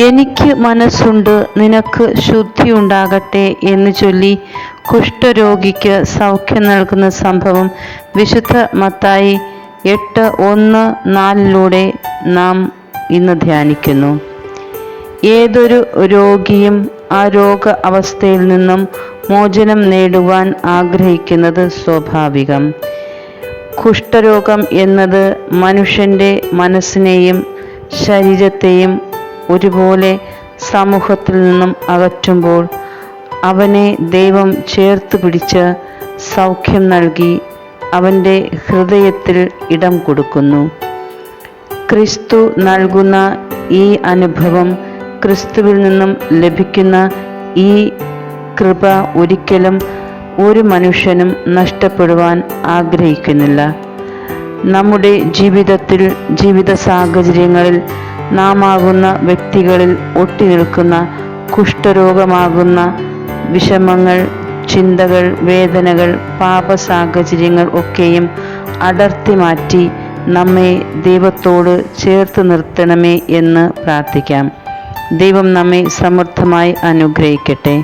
എനിക്ക് മനസ്സുണ്ട്, നിനക്ക് ശുദ്ധിയുണ്ടാകട്ടെ എന്ന് ചൊല്ലി കുഷ്ഠരോഗിക്ക് സൗഖ്യം നൽകുന്ന സംഭവം വിശുദ്ധ മത്തായി 8:1-4 നാം ഇന്ന് ധ്യാനിക്കുന്നു. ഏതൊരു രോഗിയും ആ രോഗ അവസ്ഥയിൽ നിന്നും മോചനം നേടുവാൻ ആഗ്രഹിക്കുന്നത് സ്വാഭാവികം. കുഷ്ഠരോഗം എന്നത് മനുഷ്യൻ്റെ മനസ്സിനെയും ശരീരത്തെയും ഒരുപോലെ സമൂഹത്തിൽ നിന്നും അകറ്റുമ്പോൾ അവനെ ദൈവം ചേർത്ത് പിടിച്ച് സൗഖ്യം നൽകി അവൻ്റെ ഹൃദയത്തിൽ ഇടം കൊടുക്കുന്നു. ക്രിസ്തു നൽകുന്ന ഈ അനുഭവം, ക്രിസ്തുവിൽ നിന്നും ലഭിക്കുന്ന ഈ കൃപ ഒരിക്കലും ഒരു മനുഷ്യനും നഷ്ടപ്പെടുവാൻ ആഗ്രഹിക്കുന്നില്ല. നമ്മുടെ ജീവിതത്തിൽ, ജീവിത സാഹചര്യങ്ങളിൽ നാം ആകുന്ന വ്യക്തികളിൽ ഒട്ടിനിൽക്കുന്ന കുഷ്ഠരോഗമാകുന്ന വിഷമങ്ങൾ, ചിന്തകൾ, വേദനകൾ, പാപ സാഹചര്യങ്ങൾ ഒക്കെയും അടർത്തി മാറ്റി നമ്മെ ദൈവത്തോട് ചേർത്ത് നിർത്തണമേ എന്ന് പ്രാർത്ഥിക്കാം. ദൈവം നമ്മെ സമൃദ്ധമായി അനുഗ്രഹിക്കട്ടെ.